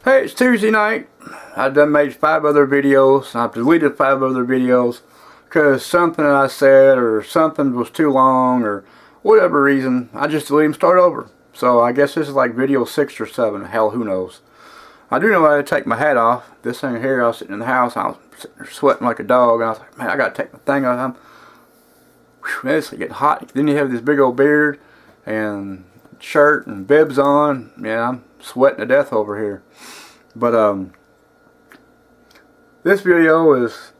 Hey, it's Tuesday night. I've done made 5 other videos. I've deleted 5 other videos because something I said or something was too long or whatever reason. I just delete them, start over. So I guess this is like video 6 or 7. Hell, who knows. I do know I had to take my hat off. This thing here, I was sitting in the house. I was sitting there sweating like a dog. And I was like, man, I got to take my thing off. It's getting hot. Then you have this big old beard and shirt and bibs on. Yeah, I'm sweating to death over here. But this video is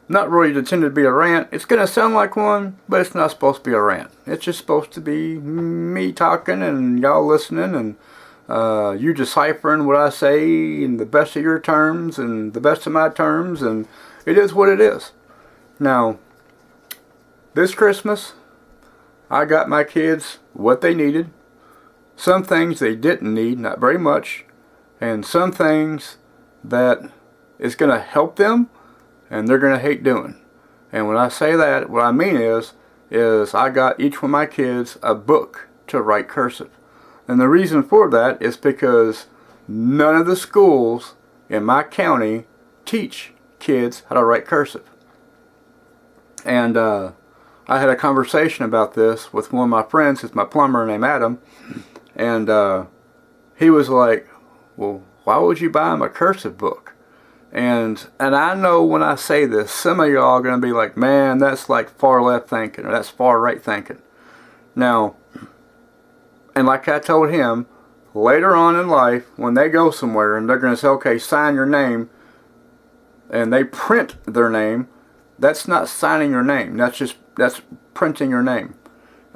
not really intended to be a rant. It's gonna sound like one, but it's not supposed to be a rant. It's just supposed to be me talking and y'all listening and you deciphering what I say in the best of your terms and the best of my terms, and it is what it is. Now, this Christmas, I got my kids what they needed. Some things they didn't need, not very much. And some things that is going to help them and they're going to hate doing. And when I say that, what I mean is I got each one of my kids a book to write cursive. And the reason for that is because none of the schools in my county teach kids how to write cursive. And I had a conversation about this with one of my friends, who's my plumber named Adam. And he was like, well, why would you buy him a cursive book? And I know when I say this, some of y'all are going to be like, man, that's like far left thinking, or that's far right thinking. Now, and like I told him, later on in life, when they go somewhere and they're going to say, okay, sign your name, and they print their name, that's not signing your name. That's printing your name.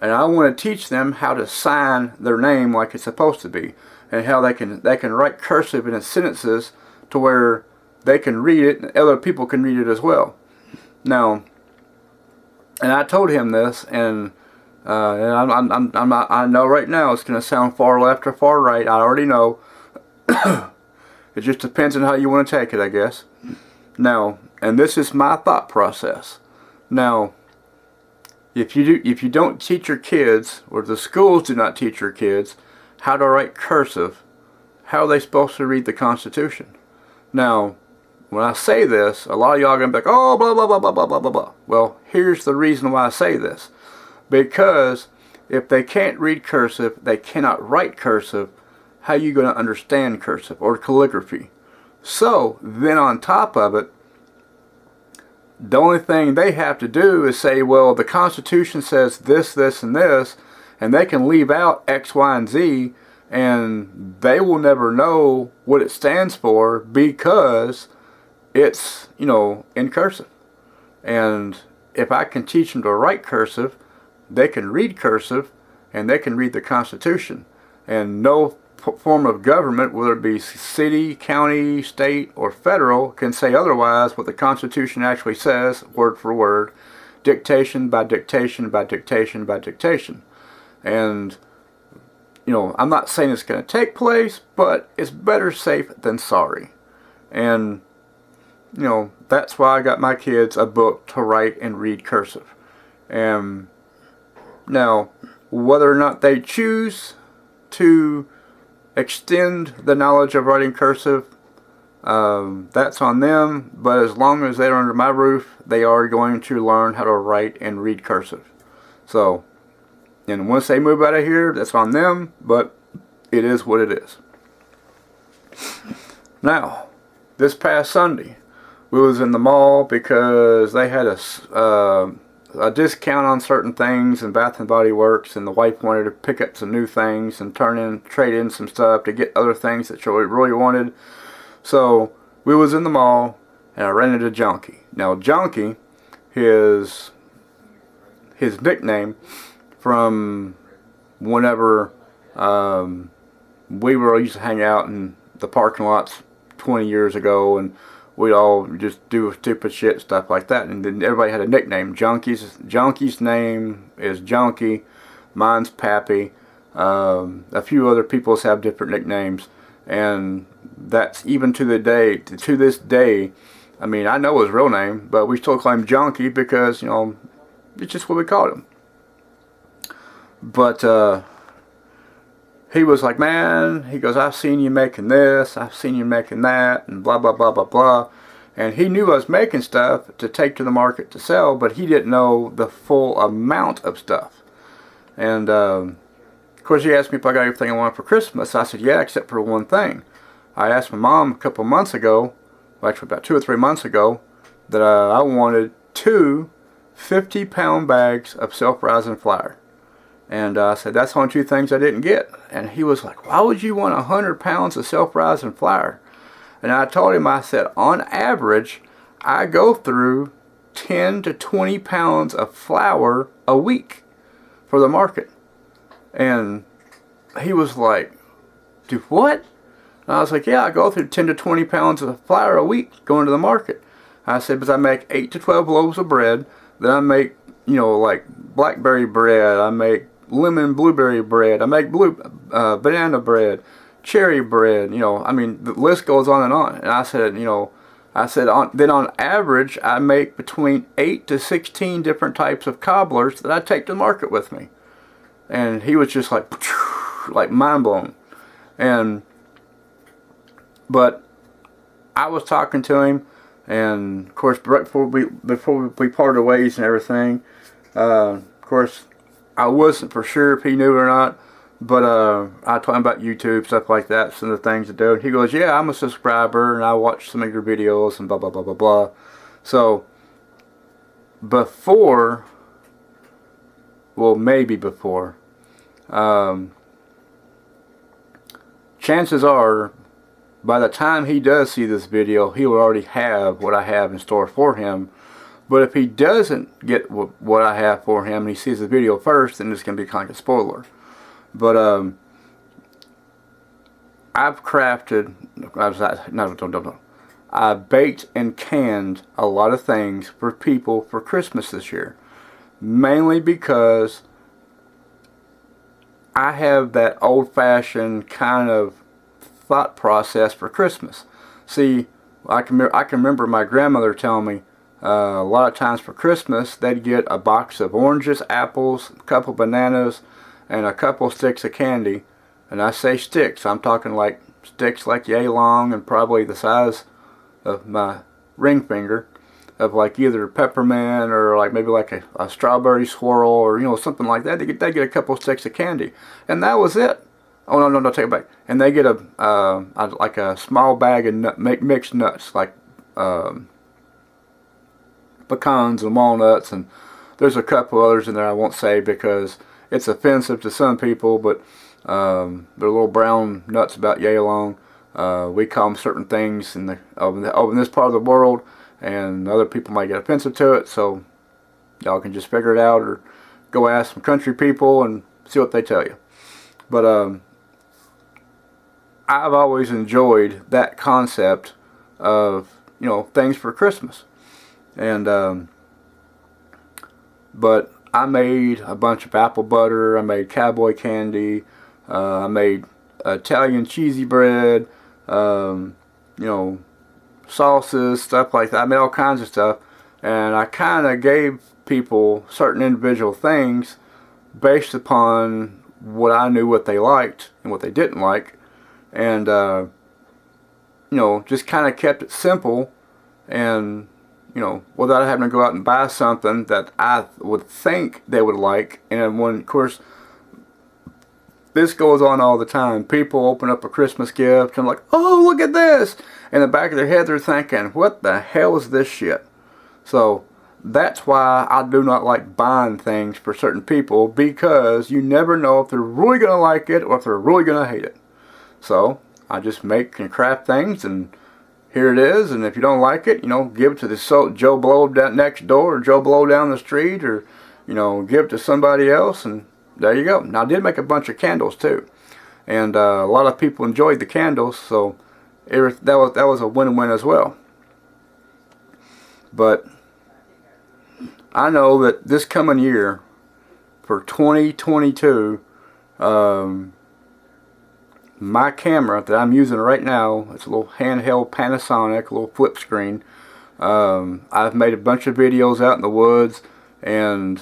And I want to teach them how to sign their name like it's supposed to be, and how they can write cursive in sentences to where they can read it and other people can read it as well. Now, and I told him this, and I know right now it's going to sound far left or far right. I already know. It just depends on how you want to take it, I guess. Now, and this is my thought process. Now, if you don't teach your kids, or the schools do not teach your kids how to write cursive, how are they supposed to read the Constitution? Now, when I say this, a lot of y'all are going to be like, oh, blah, blah, blah, blah, blah, blah, blah, blah. Well, here's the reason why I say this. Because if they can't read cursive, they cannot write cursive, how are you going to understand cursive or calligraphy? So, then on top of it, the only thing they have to do is say, well, the Constitution says this, this, and this, and they can leave out X, Y, and Z, and they will never know what it stands for because it's, in cursive. And if I can teach them to write cursive, they can read cursive, and they can read the Constitution. And no form of government, whether it be city, county, state, or federal, can say otherwise what the Constitution actually says, word for word, dictation by dictation by dictation by dictation. And, I'm not saying it's going to take place, but it's better safe than sorry. And, that's why I got my kids a book to write and read cursive. And now, whether or not they choose to extend the knowledge of writing cursive, that's on them, but as long as they're under my roof, they are going to learn how to write and read cursive. So, and once they move out of here, that's on them, but it is what it is. Now, this past Sunday, we was in the mall because they had a discount on certain things in Bath and Body Works, and the wife wanted to pick up some new things and trade in some stuff to get other things that she really wanted. So we was in the mall, and I ran into Junkie. Now Junkie, his nickname from whenever we used to hang out in the parking lots 20 years ago, and we'd all just do stupid shit, stuff like that. And then everybody had a nickname. Junkie's name is Junkie. Mine's Pappy. A few other people's have different nicknames. And that's even to this day. I mean, I know his real name, but we still call him Junkie because, it's just what we called him. But he was like, man, he goes, I've seen you making this, I've seen you making that, and blah, blah, blah, blah, blah. And he knew I was making stuff to take to the market to sell, but he didn't know the full amount of stuff. And, of course, he asked me if I got everything I wanted for Christmas. I said, yeah, except for one thing. I asked my mom a couple months ago, well, actually about 2 or 3 months ago, that I wanted 2 50-pound bags of self-rising flour. And I said, that's the only 2 things I didn't get. And he was like, why would you want 100 pounds of self-rising flour? And I told him, I said, on average, I go through 10 to 20 pounds of flour a week for the market. And he was like, do what? And I was like, yeah, I go through 10 to 20 pounds of flour a week going to the market. I said, but I make 8 to 12 loaves of bread. Then I make, you know, like blackberry bread. I make lemon blueberry bread. I make banana bread, cherry bread. You know, I mean, the list goes on and on. And I said, you know, then on average, I make between 8 to 16 different types of cobblers that I take to the market with me. And he was just like mind blown. But I was talking to him, and of course, right before we parted ways and everything, of course, I wasn't for sure if he knew it or not, but I told him about YouTube, stuff like that, some of the things to do. And he goes, yeah, I'm a subscriber, and I watch some of your videos, and blah, blah, blah, blah, blah. So, maybe before, chances are, by the time he does see this video, he will already have what I have in store for him. But if he doesn't get what I have for him and he sees the video first, then it's going to be kind of a spoiler. But I've crafted, I baked and canned a lot of things for people for Christmas this year. Mainly because I have that old-fashioned kind of thought process for Christmas. See, I can remember my grandmother telling me a lot of times for Christmas they'd get a box of oranges, apples, a couple bananas, and a couple sticks of candy. And I say sticks, I'm talking like sticks like yay long and probably the size of my ring finger, of like either peppermint or like maybe like a strawberry swirl or, you know, something like that. They get a couple sticks of candy, and that was it. Oh no, take it back. And they get like a small bag of mixed nuts, like pecans and walnuts, and there's a couple others in there I won't say because it's offensive to some people, but they're little brown nuts about yay long. We call them certain things in this part of the world, and other people might get offensive to it, so y'all can just figure it out or go ask some country people and see what they tell you. But I've always enjoyed that concept of, you know, things for Christmas. And but I made a bunch of apple butter, I made cowboy candy, I made Italian cheesy bread, you know, sauces, stuff like that. I made all kinds of stuff, and I kind of gave people certain individual things based upon what I knew what they liked and what they didn't like, and you know, just kind of kept it simple, and you know, without having to go out and buy something that I would think they would like. And when, of course, this goes on all the time. People open up a Christmas gift and like, oh, look at this. In the back of their head, they're thinking, what the hell is this shit? So that's why I do not like buying things for certain people, because you never know if they're really going to like it or if they're really going to hate it. So I just make and craft things, and here it is. And if you don't like it, you know, give it to the Joe Blow down next door, or Joe Blow down the street, or, you know, give it to somebody else, and there you go. Now I did make a bunch of candles too, and a lot of people enjoyed the candles, so that was a win-win as well. But I know that this coming year, for 2022, my camera that I'm using right now, it's a little handheld Panasonic, a little flip screen. I've made a bunch of videos out in the woods, and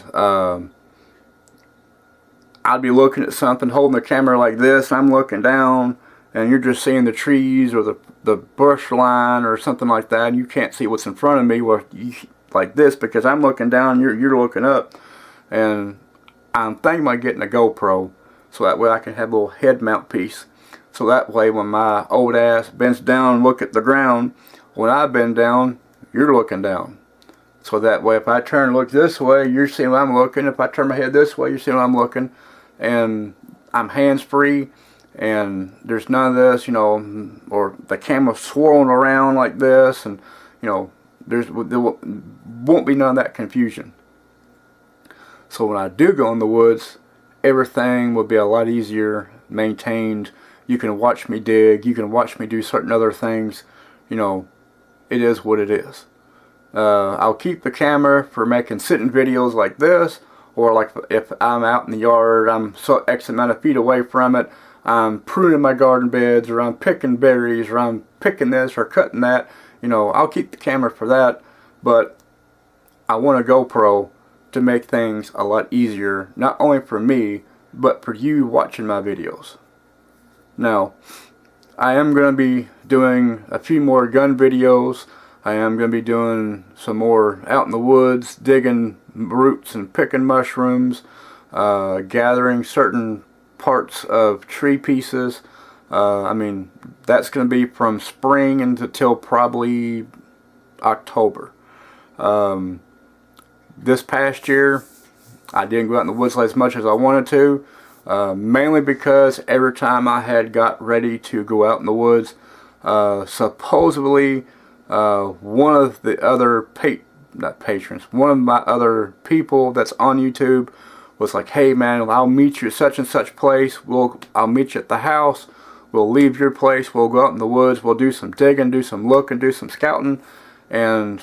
I'd be looking at something, holding the camera like this, and I'm looking down, and you're just seeing the trees or the brush line or something like that, and you can't see what's in front of me like this, because I'm looking down, you're looking up. And I'm thinking about getting a GoPro, so that way I can have a little head mount piece. So that way when my old ass bends down and look at the ground, when I bend down, you're looking down. So that way if I turn and look this way, you're seeing where I'm looking. If I turn my head this way, you're seeing where I'm looking. And I'm hands-free, and there's none of this, you know, or the camera swirling around like this, and, you know, there won't be none of that confusion. So when I do go in the woods, everything will be a lot easier maintained. You can watch me dig, you can watch me do certain other things. You know, it is what it is. I'll keep the camera for making sitting videos like this, or like if I'm out in the yard, I'm so X amount of feet away from it, I'm pruning my garden beds, or I'm picking berries, or I'm picking this or cutting that. You know, I'll keep the camera for that, but I want a GoPro to make things a lot easier, not only for me, but for you watching my videos. Now, I am going to be doing a few more gun videos. I am going to be doing some more out in the woods, digging roots and picking mushrooms, gathering certain parts of tree pieces. I mean, that's going to be from spring until probably October. This past year, I didn't go out in the woods as much as I wanted to, mainly because every time I had got ready to go out in the woods, supposedly one of the other one of my other people that's on YouTube was like, hey man, I'll meet you at such and such place, I'll meet you at the house, we'll leave your place, we'll go out in the woods, we'll do some digging, do some looking, do some scouting. And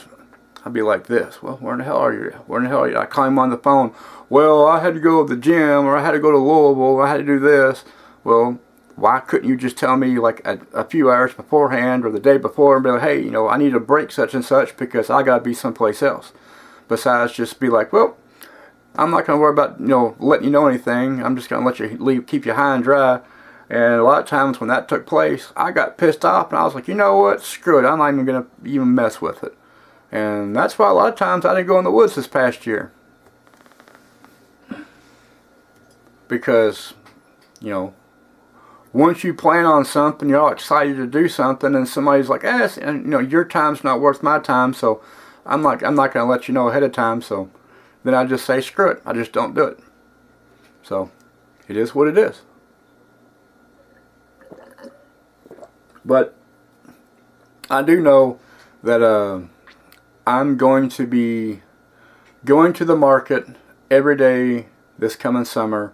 I'd be like this, well, where in the hell are you? Where in the hell are you? I call him on the phone, well, I had to go to the gym, or I had to go to Louisville, or I had to do this. Well, why couldn't you just tell me like a few hours beforehand or the day before and be like, hey, you know, I need a break such and such because I got to be someplace else. Besides just be like, well, I'm not going to worry about, you know, letting you know anything. I'm just going to let you keep you high and dry. And a lot of times when that took place, I got pissed off and I was like, you know what, screw it. I'm not even going to even mess with it. And that's why a lot of times I didn't go in the woods this past year. Because, you know, once you plan on something, you're all excited to do something, and somebody's like, you know, your time's not worth my time, so I'm not going to let you know ahead of time. So then I just say, screw it. I just don't do it. So it is what it is. But I do know that I'm going to be going to the market every day this coming summer.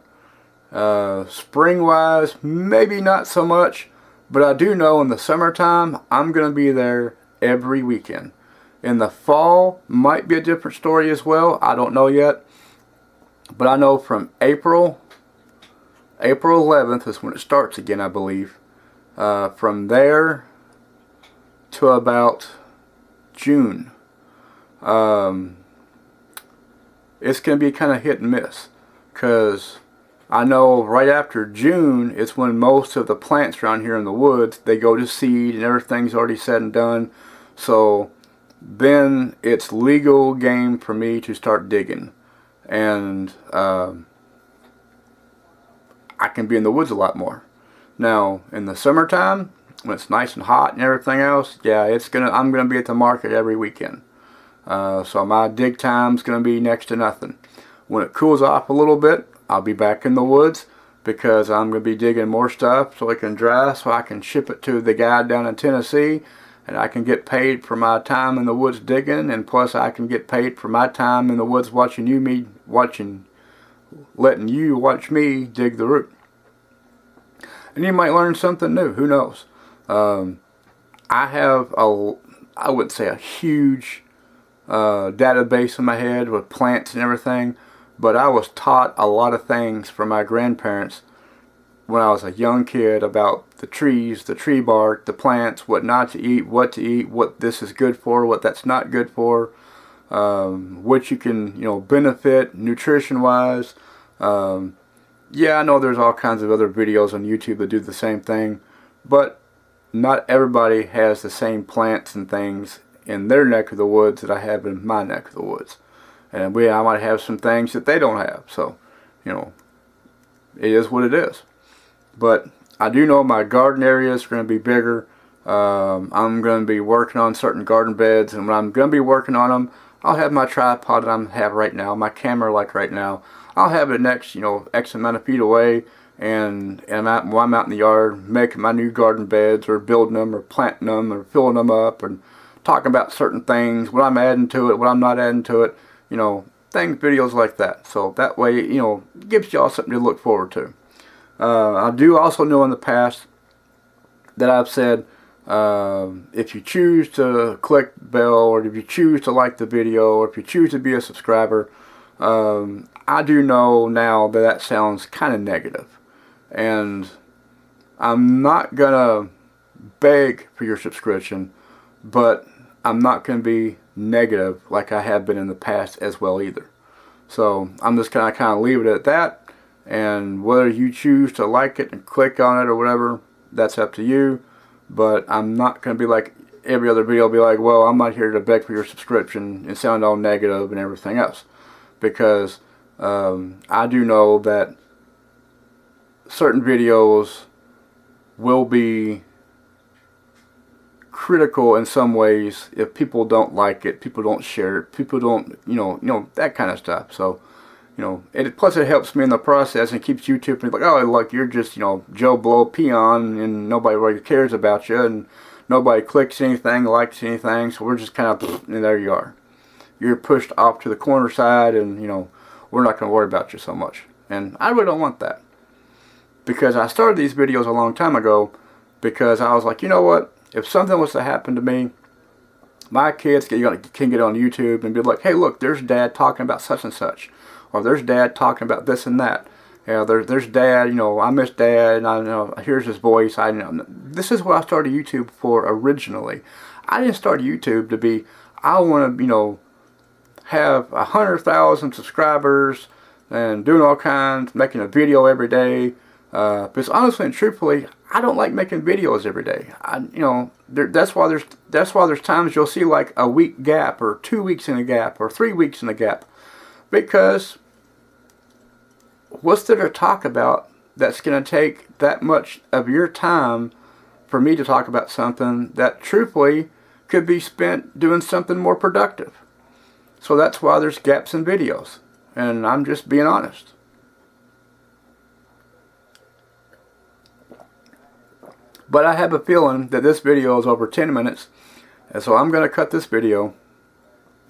Spring wise, maybe not so much, but I do know in the summertime I'm going to be there every weekend. In the fall might be a different story as well. I don't know yet, but I know from April 11th is when it starts again, I believe. From there to about June, it's going to be kind of hit and miss, because I know right after June it's when most of the plants around here in the woods, they go to seed and everything's already said and done. So then it's legal game for me to start digging, and I can be in the woods a lot more. Now in the summertime, when it's nice and hot and everything else, yeah, I'm gonna be at the market every weekend. So my dig time's gonna be next to nothing. When it cools off a little bit, I'll be back in the woods, because I'm going to be digging more stuff so it can dry, so I can ship it to the guy down in Tennessee, and I can get paid for my time in the woods digging, and plus I can get paid for my time in the woods letting you watch me dig the root. And you might learn something new, who knows. I have I wouldn't say a huge database in my head with plants and everything, but I was taught a lot of things from my grandparents when I was a young kid about the trees, the tree bark, the plants, what not to eat, what this is good for, what that's not good for, what you can, you know, benefit nutrition-wise. Yeah, I know there's all kinds of other videos on YouTube that do the same thing, but not everybody has the same plants and things in their neck of the woods that I have in my neck of the woods. And I might have some things that they don't have. So, you know, it is what it is. But I do know my garden area is going to be bigger. I'm going to be working on certain garden beds, and when I'm going to be working on them, I'll have my tripod that I have right now, my camera like right now. I'll have it next, you know, X amount of feet away, and while I'm out in the yard making my new garden beds, or building them, or planting them, or filling them up, and talking about certain things, what I'm adding to it, what I'm not adding to it, you know, videos like that. So that way, you know, it gives y'all something to look forward to. I do also know in the past that I've said, if you choose to click the bell, or if you choose to like the video, or if you choose to be a subscriber, I do know now that that sounds kind of negative. And I'm not going to beg for your subscription, but I'm not going to be negative like I have been in the past as well either. So I'm just going to kind of leave it at that. And whether you choose to like it and click on it or whatever, that's up to you. But I'm not going to be like every other video, be like, well, I'm not here to beg for your subscription and sound all negative and everything else. Because I do know that certain videos will be critical in some ways if people don't like it, people don't share it, people don't, you know, that kind of stuff. So, you know, plus it helps me in the process and keeps YouTube from like, oh, look, you're just, you know, Joe Blow peon, and nobody really cares about you, and nobody clicks anything, likes anything, so we're just kind of, and there you are. You're pushed off to the corner side, and, you know, we're not going to worry about you so much. And I really don't want that. Because I started these videos a long time ago because I was like, you know what, if something was to happen to me, my kids can get on YouTube and be like, hey, look, there's Dad talking about such and such. Or there's Dad talking about this and that. You know, there's Dad, you know, I miss Dad, and I know, here's his voice. I know. This is what I started YouTube for originally. I didn't start YouTube to be, I want to, you know, have 100,000 subscribers and doing all kinds, making a video every day. Because honestly and truthfully, I don't like making videos every day. You know, that's why there's times you'll see like a week gap, or 2 weeks in a gap, or 3 weeks in a gap. Because what's there to talk about that's going to take that much of your time for me to talk about something that truthfully could be spent doing something more productive? So that's why there's gaps in videos. And I'm just being honest. But I have a feeling that this video is over 10 minutes. And so I'm going to cut this video.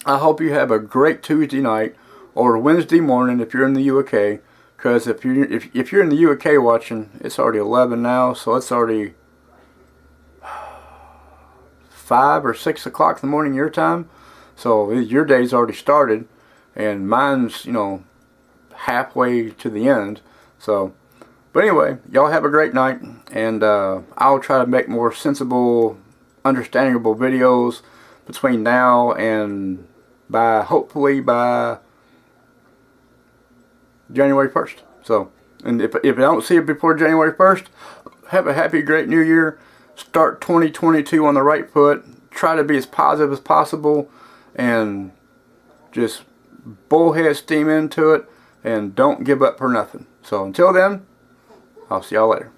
I hope you have a great Tuesday night or Wednesday morning if you're in the UK. Because if you're in the UK watching, it's already 11 now. So it's already 5 or 6 o'clock in the morning your time. So your day's already started. And mine's, you know, halfway to the end. So, but anyway, y'all have a great night. And I'll try to make more sensible, understandable videos between now and hopefully by January 1st. So, and if I don't see it before January 1st, have a happy, great new year. Start 2022 on the right foot. Try to be as positive as possible. And just bullhead steam into it. And don't give up for nothing. So until then, I'll see y'all later.